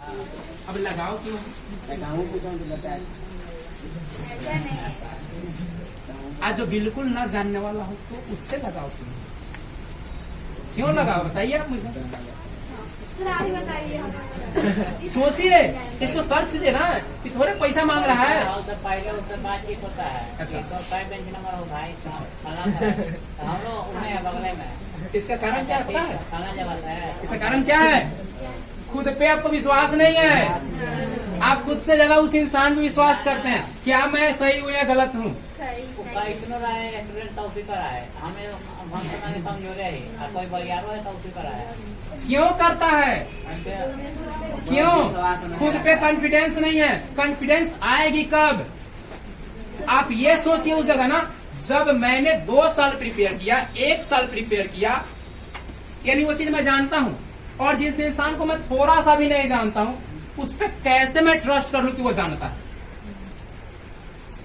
अब लगाओ क्यों? लगाऊं तो बताए ऐसा नहीं है। आज जो बिल्कुल ना जानने वाला हो तो उससे लगाओ क्यों लगाओ? बताइए आप मुझे। सर आप ही बताइए। सोचिए, इसको सर्च कीजिए ना कि थोड़े पैसा मांग रहा है। उससे पहले उससे बातचीत होता है। अच्छा। तो कई बेंच नंबर हो भाई हम लोग उन्हें बगले में। इसका कारण क्या है पता है? खाना जब है इसका कारण क्या है? खुद पे आपको विश्वास नहीं है। आप खुद से ज्यादा उस इंसान पे विश्वास करते हैं, क्या मैं सही हूँ या गलत हूँ। सही इतना रहा है स्टूडेंट तो उसी का रहा है हमें हम कमजोर है और कोई बलियारो है तो उसी का रहा है। क्यों करता है? क्यों? खुद पे कॉन्फिडेंस नहीं है। कॉन्फिडेंस आएगी कब? आप ये सोचिए उस जगह ना, जब मैंने 2 साल प्रिपेयर किया, 1 साल प्रिपेयर किया, यानी वो चीज मैं जानता हूँ, और जिस इंसान को मैं थोड़ा सा भी नहीं जानता हूँ उस पर कैसे मैं ट्रस्ट कर लूं कि वो जानता है?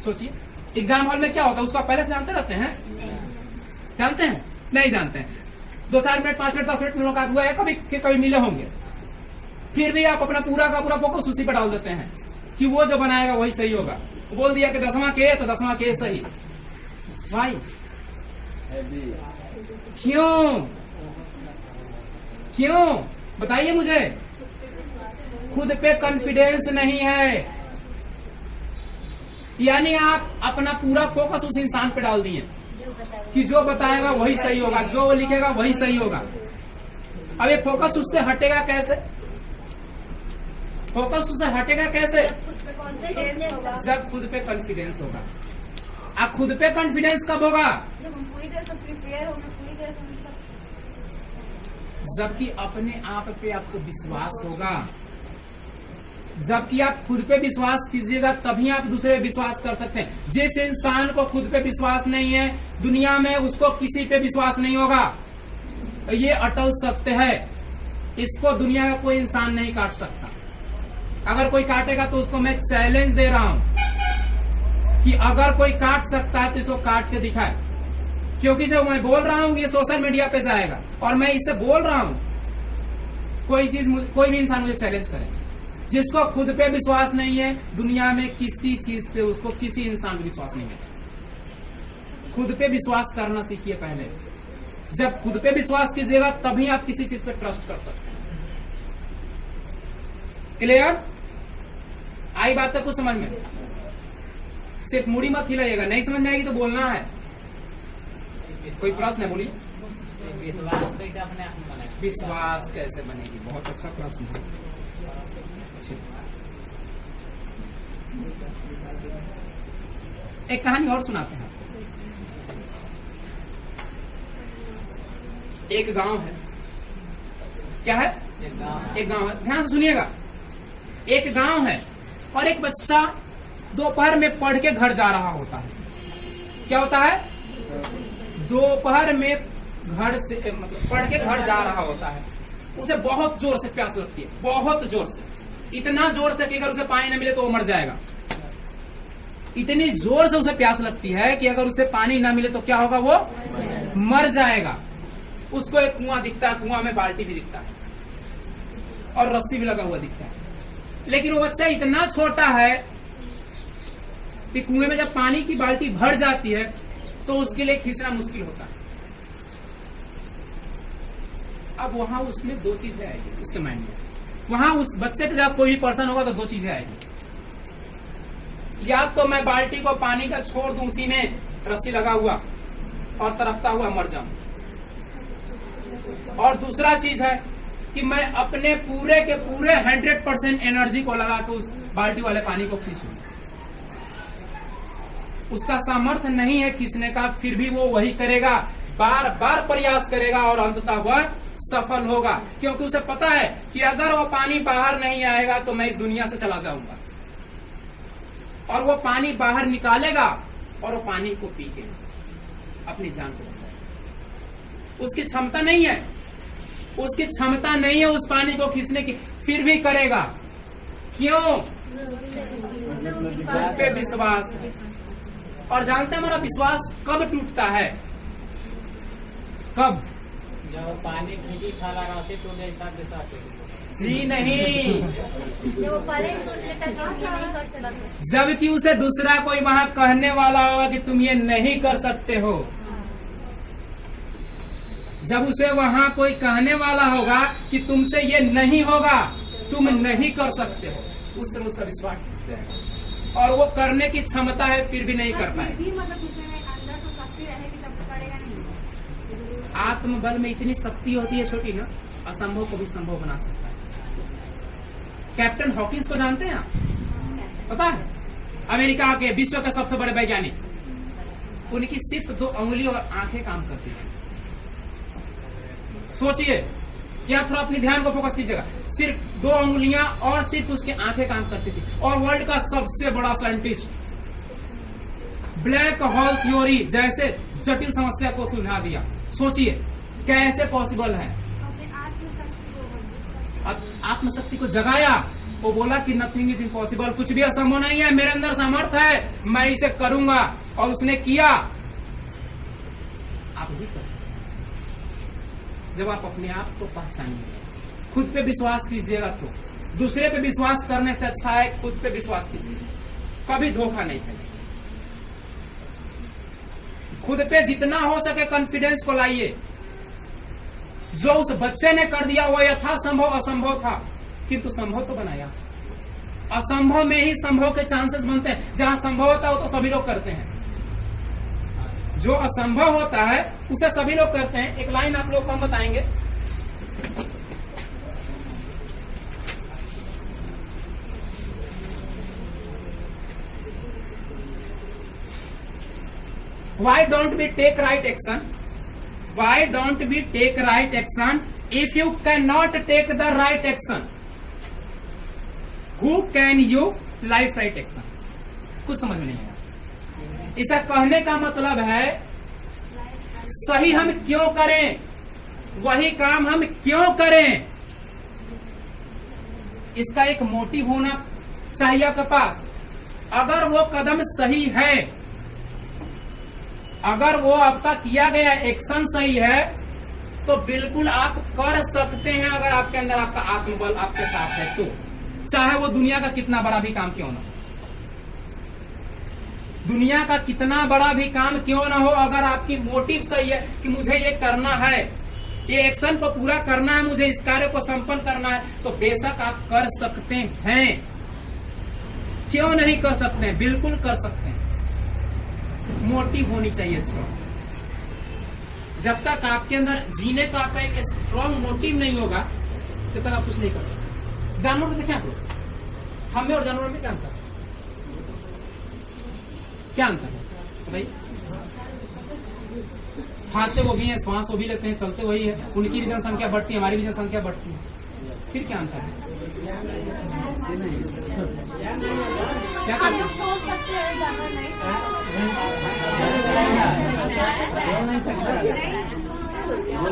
सोचिए, एग्जाम हॉल में क्या होता है उसको आप पहले से जानते रहते हैं? जानते हैं? नहीं जानते हैं। 2-4 मिनट, 5 मिनट, 10 मिनट मुलाकात हुआ है, कभी मिले होंगे, फिर भी आप अपना पूरा का पूरा फोकस उसी पर डाल देते हैं कि वो जो बनाएगा वही सही होगा। बोल दिया कि 10वां केस तो 10वां केस सही। भाई क्यों? क्यों बताइए मुझे? खुद पे कॉन्फिडेंस नहीं है, यानी आप अपना पूरा फोकस उस इंसान पे डाल दिए कि जो बताएगा वही सही होगा, जो वो लिखेगा वही सही होगा। अब ये फोकस उससे हटेगा कैसे? फोकस उससे हटेगा कैसे? कॉन्फिडेंस होगा। जब खुद पे कॉन्फिडेंस होगा। आप खुद पे कॉन्फिडेंस कब होगा? जब हम पूरी तरह से प्रिपेयर होंगे, पूरी तरह से जबकि अपने आप पे आपको विश्वास होगा। जबकि आप खुद पे विश्वास कीजिएगा तभी आप दूसरे पे विश्वास कर सकते हैं। जिस इंसान को खुद पे विश्वास नहीं है, दुनिया में उसको किसी पे विश्वास नहीं होगा। ये अटल सत्य है, इसको दुनिया का कोई इंसान नहीं काट सकता। अगर कोई काटेगा तो उसको मैं चैलेंज दे रहा हूं कि अगर कोई काट सकता है तो इसको काट के दिखाए, क्योंकि जो मैं बोल रहा हूं ये सोशल मीडिया पे जाएगा और मैं इससे बोल रहा हूं। कोई भी इंसान मुझे चैलेंज करे। जिसको खुद पे विश्वास नहीं है, दुनिया में किसी चीज पे उसको, किसी इंसान पे विश्वास नहीं है। खुद पे विश्वास करना सीखिए पहले। जब खुद पे विश्वास कीजिएगा तभी आप किसी चीज पे ट्रस्ट कर सकते हैं। क्लियर? आई बात है कुछ समझ में? सिर्फ मुड़ी मत हिलाइएगा, नहीं समझ में आएगी तो बोलना है। कोई प्रश्न है? बोलिए। विश्वास कैसे बनेगी? बहुत अच्छा प्रश्न है। एक कहानी और सुनाते हैं। एक गांव है। क्या है? एक गांव है, ध्यान से सुनिएगा। एक गांव है और एक बच्चा दोपहर में पढ़ के घर जा रहा होता है। क्या होता है? दोपहर में घर से मतलब पढ़ के घर जा रहा होता है। उसे बहुत जोर से प्यास लगती है, बहुत जोर से, इतना जोर से कि अगर उसे पानी न मिले तो वो मर जाएगा। इतनी जोर से उसे प्यास लगती है कि अगर उसे पानी न मिले तो क्या होगा? वो मर जाएगा। उसको एक कुआं दिखता है, कुआं में बाल्टी भी दिखता है और रस्सी भी लगा हुआ दिखता है। लेकिन वो बच्चा इतना छोटा है कि कुएं में जब पानी की बाल्टी भर जाती है तो उसके लिए खींचना मुश्किल होता है। अब वहां उसमें 2 चीजें आएगी उसके माइंड में। वहां उस बच्चे पे जब कोई भी पर्सन होगा तो 2 चीजें आएगी। या तो मैं बाल्टी को पानी का छोड़ दूं, उसी में रस्सी लगा हुआ और तरपता हुआ मर जाऊं, और दूसरा चीज है कि मैं अपने पूरे के पूरे 100% एनर्जी को लगा के उस बाल्टी वाले पानी को खींचूं। उसका सामर्थ्य नहीं है खींचने का, फिर भी वो वही करेगा, बार बार प्रयास करेगा और अंततः वह सफल होगा, क्योंकि उसे पता है कि अगर वो पानी बाहर नहीं आएगा तो मैं इस दुनिया से चला जाऊंगा। और वो पानी बाहर निकालेगा और वो पानी को पी के अपनी जान को बचाएगा। उसकी क्षमता नहीं है, उसकी क्षमता नहीं है उस पानी को खींचने की, फिर भी करेगा। क्यों? खुद पे विश्वास है। और जानते हैं हमारा विश्वास कब टूटता है? कब? जब पानी खींची था लगा से तो जी नहीं, जब वो पहले ही सोच लेता कि हम ये नहीं कर सकते। जबकि उसे दूसरा कोई वहां कहने वाला होगा कि तुम ये नहीं कर सकते हो। जब उसे वहां कोई कहने वाला होगा कि तुमसे ये नहीं होगा, तुम नहीं कर सकते हो, उस समय उसका विश्वास टूट जाएगा और वो करने की क्षमता है फिर भी नहीं कर पाए। फिर भी मतलब इसमें अंदर तो शक्ति रहेगी तब तो करेगा नहीं। आत्मबल में इतनी शक्ति होती है छोटी ना, असंभव को भी संभव बना सकता है। कैप्टन हॉकिंस को जानते हैं आप? पता है? अमेरिका के विश्व के सबसे बड़े वैज्ञानिक। उनकी सिर्फ 2 उंगली और आंखें काम करती थी। सोचिए, क्या थोड़ा अपनी ध्यान को फोकस कीजिएगा। सिर्फ 2 उंगलियां और सिर्फ उसकी आंखें काम करती थी और वर्ल्ड का सबसे बड़ा साइंटिस्ट ब्लैक होल थ्योरी जैसे जटिल समस्या को सुलझा दिया। सोचिए कैसे पॉसिबल है। अपने आत्मशक्ति को आत्मशक्ति को जगाया। वो बोला कि नथिंग इज इम्पॉसिबल, कुछ भी असंभव नहीं है, मेरे अंदर सामर्थ्य है, मैं इसे करूंगा। और उसने किया। आप भी कर सकते हैं जब आप अपने आप को पहचानिए, खुद पे विश्वास कीजिएगा। तो दूसरे पे विश्वास करने से अच्छा है खुद पे विश्वास कीजिए। कभी धोखा नहीं है। खुद पे जितना हो सके कॉन्फिडेंस को लाइए। जो उस बच्चे ने कर दिया वो यथासंभव असंभव था, किंतु संभव तो बनाया। असंभव में ही संभव के चांसेस बनते हैं। जहां संभव होता है वो तो सभी लोग करते हैं। जो असंभव होता है उसे सभी लोग करते हैं। एक लाइन आप लोग को हम बताएंगे। Why don't we take right action? Why don't we take right action if you cannot take the right action? Who can you life right action? कुछ समझ में नहीं आया। इसका कहने का मतलब है सही हम क्यों करें, वही काम हम क्यों करें, इसका एक मोटिव होना चाहिए आपके पास। अगर वो कदम सही है, अगर वो आपका किया गया एक्शन सही है, तो बिल्कुल आप कर सकते हैं। अगर आपके अंदर आपका आत्मबल आपके साथ है तो, चाहे वो दुनिया का कितना बड़ा भी काम क्यों ना हो, दुनिया का कितना बड़ा भी काम क्यों ना हो, अगर आपकी मोटिव सही है कि मुझे ये करना है, ये एक्शन को पूरा करना है, मुझे इस कार्य को संपन्न करना है, तो बेशक आप कर सकते हैं। क्यों नहीं कर सकते हैं? बिल्कुल कर सकते हैं। मोटिव होनी चाहिए स्ट्रॉन्ग। जब तक आपके अंदर जीने का आपका एक स्ट्रॉन्ग मोटिव नहीं होगा, तब तक आप कुछ नहीं कर सकते। जानवर में क्या अंतर? हमें और जानवर में क्या अंतर? क्या अंतर है बताइए? खाते वो भी हैं, श्वास वो भी लेते हैं, चलते वही है, उनकी भी जनसंख्या बढ़ती है, हमारी भी जनसंख्या बढ़ती है, फिर क्या अंतर है? क्या करते हैं? सोच सकते हैं जानवर नहीं।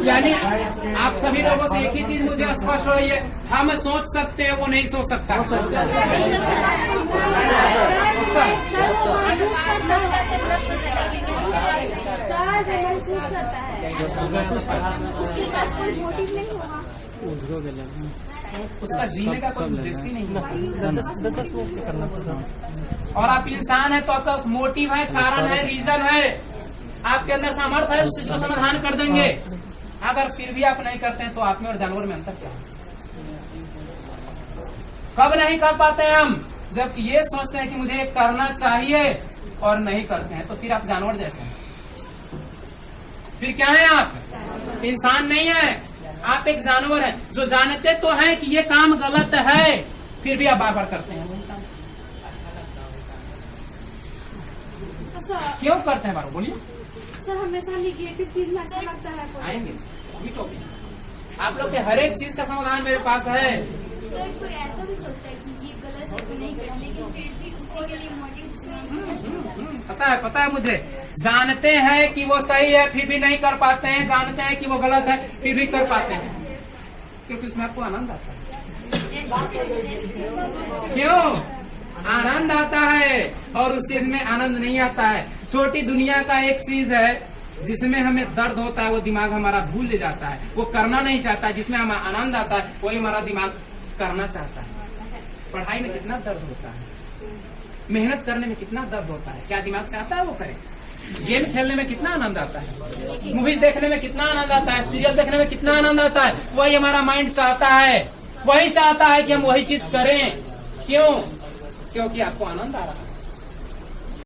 यानी आप सभी लोगों से एक ही चीज मुझे स्पष्ट हो रही है, हम सोच सकते हैं, वो नहीं सोच सकता। उसका जीने का कोई उद्देश्य ही नहीं है। और आप इंसान है तो आपका मोटिव है, कारण है, रीजन है, आपके अंदर सामर्थ्य है, उस चीज को समाधान कर देंगे। अगर फिर भी आप नहीं करते हैं तो आप में और जानवर में अंतर क्या है? कब नहीं कर पाते हैं हम? जब ये सोचते हैं कि मुझे ये करना चाहिए और नहीं करते हैं, तो फिर आप जानवर जैसे हैं। फिर क्या है? आप इंसान नहीं है, आप एक जानवर हैं जो जानते तो हैं कि ये काम गलत है, फिर भी आप बार बार करते हैं। क्यों करते हैं बार? बोलिए सर। हमेशा निगेटिव चीज में अच्छा लगता है। आएंगे वही टॉपिक। आप लोग के हर एक चीज का समाधान मेरे पास है। सर कोई ऐसा भी सोचता है कि ये गलत है तो नहीं करना, लेकिन फिर भी उसी के लिए मोटिव पता है मुझे। जानते हैं कि वो सही है फिर भी नहीं कर पाते हैं, जानते हैं कि वो गलत है फिर भी कर पाते हैं, क्योंकि उसमें आपको आनंद आता है। क्यों आनंद आता है? और उस चीज में आनंद नहीं आता है। छोटी दुनिया का एक चीज है जिसमें हमें दर्द होता है, वो दिमाग हमारा भूल ले जाता है, वो करना नहीं चाहता है। जिसमें हमें आनंद आता है वही हमारा दिमाग करना चाहता है। पढ़ाई में कितना दर्द होता है, मेहनत करने में कितना दर्द होता है, क्या दिमाग से आता है वो करें? गेम खेलने में कितना आनंद आता है, मूवीज देखने में कितना आनंद आता है, सीरियल देखने में कितना आनंद आता है, वही हमारा माइंड चाहता है, वही चाहता है कि हम वही चीज करें। क्यों? क्योंकि आपको आनंद आ रहा है।